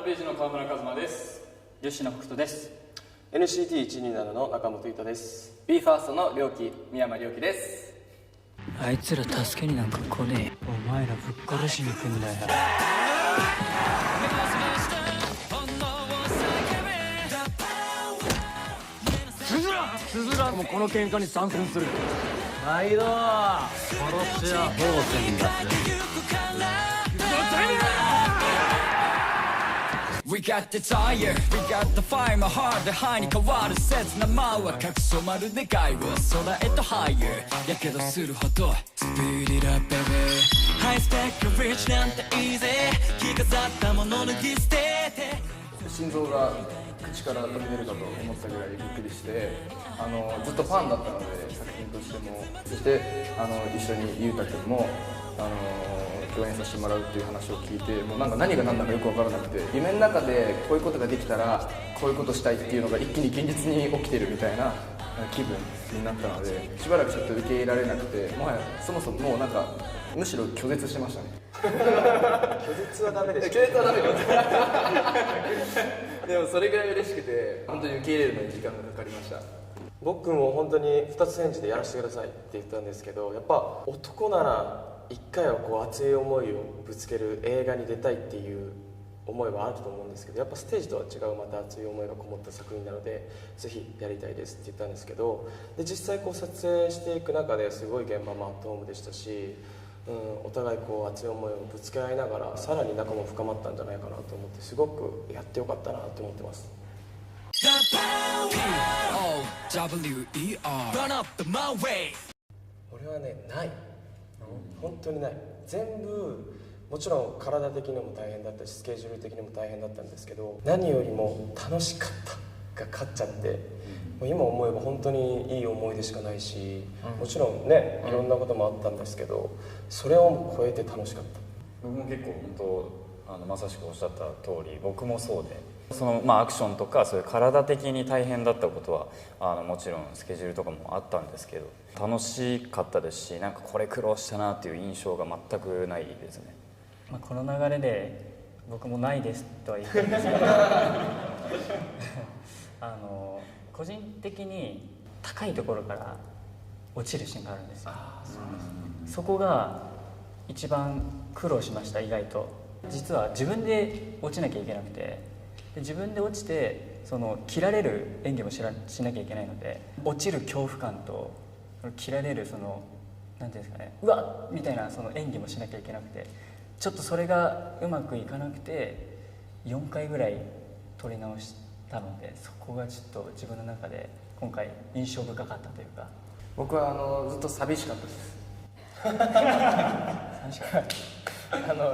ムページの川村和馬です。吉野北斗です。 NCT127 の中本裕太です。 BE:FIRST の良樹三山良樹です。あいつら助けになんか来ねえ。お前らぶっ殺しに行くんだよ。スズラもこの喧嘩に参戦する。毎度殺し屋当選だぜ。We got the tire, we got the fire, my heart 範囲に変わる切な間は隠そうまる願いを空へと higher やけどするほど Speed it up baby High spec rich なんて easy 着飾ったもの脱ぎ捨てて心臓が口から飛び出るかと思ったぐらいびっくりして、ずっとファンだったので作品としても、そして一緒に裕太君も共演させてもらうっていう話を聞いて、もうなんか何が何だかよく分からなくて、夢の中でこういうことができたらこういうことしたいっていうのが一気に現実に起きてるみたいな気分になったので、しばらくちょっと受け入れられなくて、もはやそもそももうなんかむしろ拒絶してましたね。拒絶はダメでしょ。拒絶はダメでもそれぐらい嬉しくて、本当に受け入れるのに時間がかかりました。僕も本当に2つ返事でやらせてくださいって言ったんですけど、やっぱ男なら一回はこう熱い思いをぶつける映画に出たいっていう思いはあると思うんですけど、やっぱステージとは違うまた熱い思いがこもった作品なのでぜひやりたいですって言ったんですけど、で実際こう撮影していく中ですごい現場もアットホームでしたし、お互いこう熱い思いをぶつけ合いながらさらに仲も深まったんじゃないかなと思って、すごくやってよかったなと思ってます。俺はね、ない、本当にない。全部もちろん体的にも大変だったしスケジュール的にも大変だったんですけど、何よりも楽しかったが勝っちゃって、もう今思えば本当にいい思い出しかないし、もちろんねいろんなこともあったんですけど、それを超えて楽しかった。僕も結構本当まさしくおっしゃった通り、僕もそうで、アクションとかそういう体的に大変だったことはもちろんスケジュールとかもあったんですけど、楽しかったですし、なんかこれ苦労したなっていう印象が全くないですね。この流れで僕もないですとは言ったんですけど個人的に高いところから落ちるシーンがあるんですよ。そこが一番苦労しました。意外と実は自分で落ちなきゃいけなくて、で自分で落ちて切られる演技もしなきゃいけないので、落ちる恐怖感と切られるなんていうんですかね、うわっみたいな演技もしなきゃいけなくて、ちょっとそれがうまくいかなくて4回ぐらい撮り直したので、そこがちょっと自分の中で今回印象深かったというか。僕はずっと寂しかったです。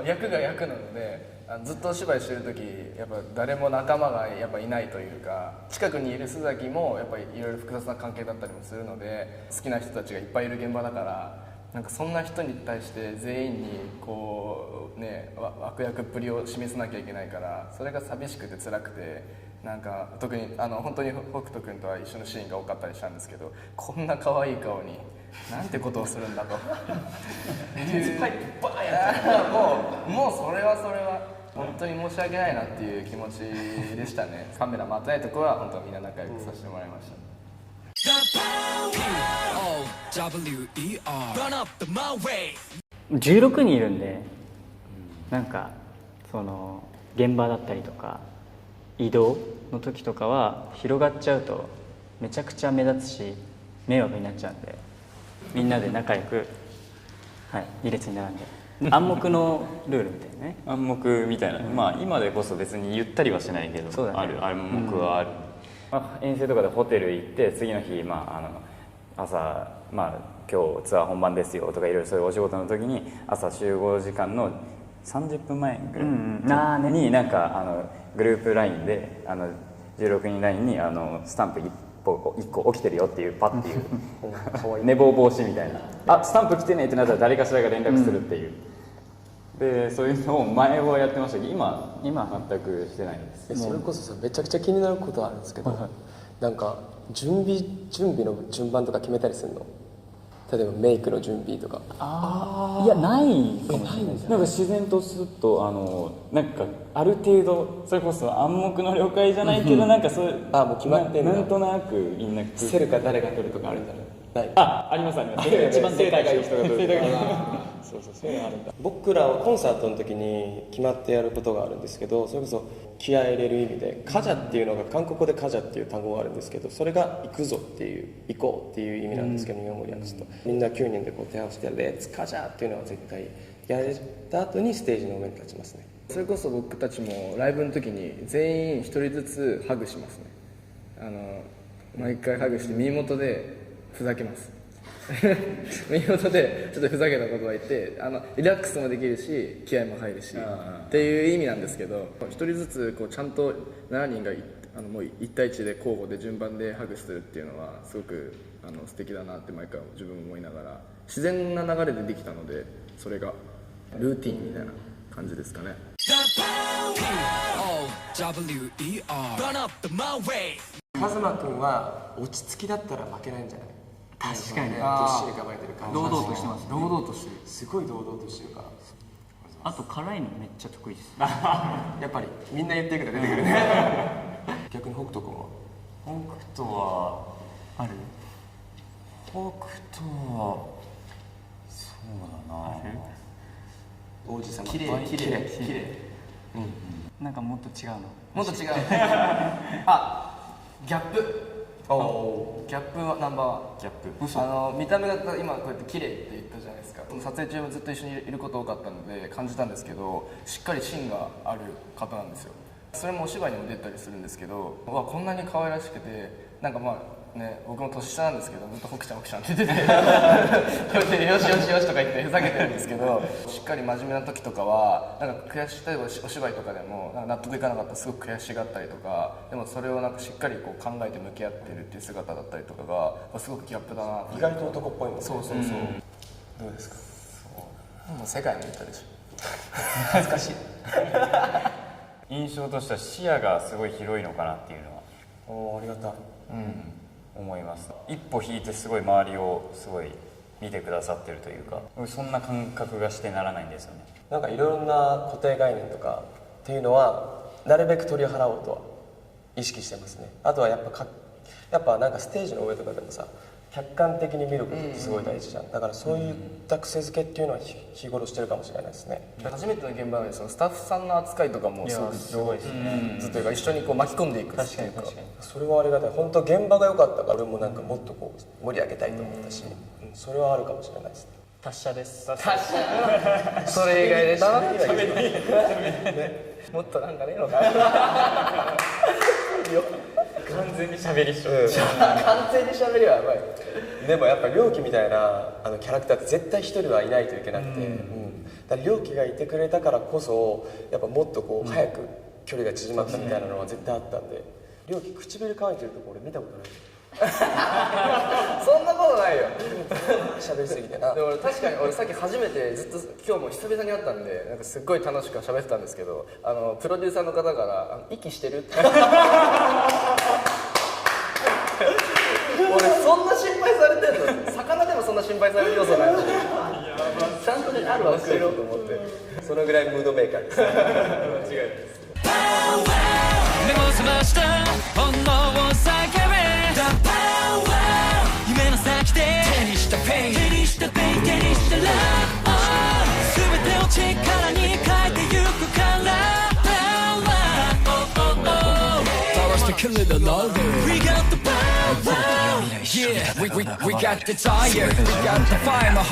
役が役なので、ずっとお芝居してる時やっぱ誰も仲間がやっぱいないというか、近くにいる須崎もやっぱりいろいろ複雑な関係だったりもするので、好きな人たちがいっぱいいる現場だから、なんかそんな人に対して全員にこうね悪役っぷりを示さなきゃいけないから、それが寂しくて辛くて、なんか特に本当に北斗君とは一緒のシーンが多かったりしたんですけど、こんな可愛い顔になんてことをするんだとスパイクバーンやったもうそれは本当に申し訳ないなっていう気持ちでしたね。カメラ回ってないところは本当みんな仲良くさせてもらいました。16人いるんで、なんか現場だったりとか移動の時とかは広がっちゃうとめちゃくちゃ目立つし迷惑になっちゃうんで、みんなで仲良く2列に並んで暗黙のルールみたいなね。暗黙みたいな、今でこそ別に言ったりはしないけど、そうだね、ある暗黙はある。遠征とかでホテル行って次の日、朝、今日ツアー本番ですよとかいろいろそういうお仕事の時に朝集合時間の30分前ぐらいになんかグループ LINE で16人 LINE にスタンプ1個起きてるよっていうパッていう寝坊防止みたいな、スタンプ来てねってなったら誰かしらが連絡するっていう、でそういうのを前はやってましたけど、今全くしてないです。それこそめちゃくちゃ気になることあるんですけど、なんか準備の順番とか決めたりするの？例えばメイクの準備とか。いやないかもしれないです。なんか自然とすっとなんかある程度それこそ暗黙の了解じゃないけど、なんかそういうもう決まってんだ。なんとなくみんなセルか誰が取るとかあるんだろう。ない。ありますあります。一番でかい人が取る。そうそういうのあるんだ。僕らはコンサートの時に決まってやることがあるんですけど、それこそ気合い入れる意味でカジャっていうのが韓国語でカジャっていう単語があるんですけど、それが行くぞっていう行こうっていう意味なんですけど、日本語に訳すとみんな9人でこう手を合わせてレッツカジャっていうのは絶対やった後にステージの上に立ちますね。それこそ僕たちもライブの時に全員一人ずつハグしますね。毎回ハグして耳元でふざけます耳元でちょっとふざけたことは言ってリラックスもできるし気合も入るしっていう意味なんですけど、一人ずつこうちゃんと7人がもう1対1で交互で順番でハグするっていうのはすごく素敵だなって毎回自分も思いながら、自然な流れでできたので、それがルーティンみたいな感じですかね。カズマ君は落ち着きだったら負けないんじゃない？確かにどっしり構えてる感じ。堂々としてますね。堂々としてる。すごい堂々としてるから。あと辛いのめっちゃ得意です。やっぱりみんな言ってるけど出てくるね逆に北斗君は？北斗はある？北斗はそうだな、王子様綺麗綺麗なんかもっと違うの。もっと違うギャップギャップはナンバーワン。ギャップ見た目が今こうやって綺麗って言ったじゃないですか。撮影中もずっと一緒にいること多かったので感じたんですけど、しっかり芯がある方なんですよ。それもお芝居にも出たりするんですけど、こんなに可愛らしくて、なんか僕も年下なんですけどずっと北ちゃんって言っててこうやってよしよしよしとか言ってふざけてるんですけど、しっかり真面目な時とかはなんか例えばお芝居とかでもなんか納得いかなかったらすごく悔しがったりとか、でもそれをなんかしっかりこう考えて向き合ってるっていう姿だったりとかがすごくギャップだなと。意外と男っぽいもんね。そう、どうですか？もう世界も言ったでしょ恥ずかしい印象としては視野がすごい広いのかなっていうのはありがたい。思います。一歩引いてすごい周りをすごい見てくださってるというか、そんな感覚がしてならないんですよね。なんかいろんな固定概念とかっていうのはなるべく取り払おうとは意識してますね。あとはやっぱなんかステージの上とかでもさ、客観的に見ることってすごい大事じゃん。だからそういった癖づけっていうのは日頃してるかもしれないですね。初めての現場でそのスタッフさんの扱いとかもすごくすごいですね。ずっと一緒にこう巻き込んでいくっていうか。それはありがたい。本当現場が良かったから俺もなんかもっとこう盛り上げたいと思ったし、それはあるかもしれないですね。達者です。それ以外でしたもっとなんかねえのか完全に喋りしょ。完全に喋りはやばい。でもやっぱ亮貴みたいなキャラクターって絶対一人はいないといけなくて、だから亮貴がいてくれたからこそやっぱもっとこう早く距離が縮まったみたいなのは絶対あったんで、亮貴唇乾いてるとこ俺見たことないそんなことないよ喋りすぎてな。でも確かに俺さっき初めてずっと今日も久々に会ったんでなんかすっごい楽しく喋ってたんですけど、プロデューサーの方から「息してる?」って俺そんな心配されてんの？魚でもそんな心配される要素ないしちゃんとねあるわ教えろと思ってそのぐらいムードメーカーです間違いないです。目を覚ました本能を叫べ The power 夢の先で手にしたペイン手にしたペイン手にしたラブ全てを力に変えてゆくから Power to kill it alone We got the power Yeah we got desire We got the fire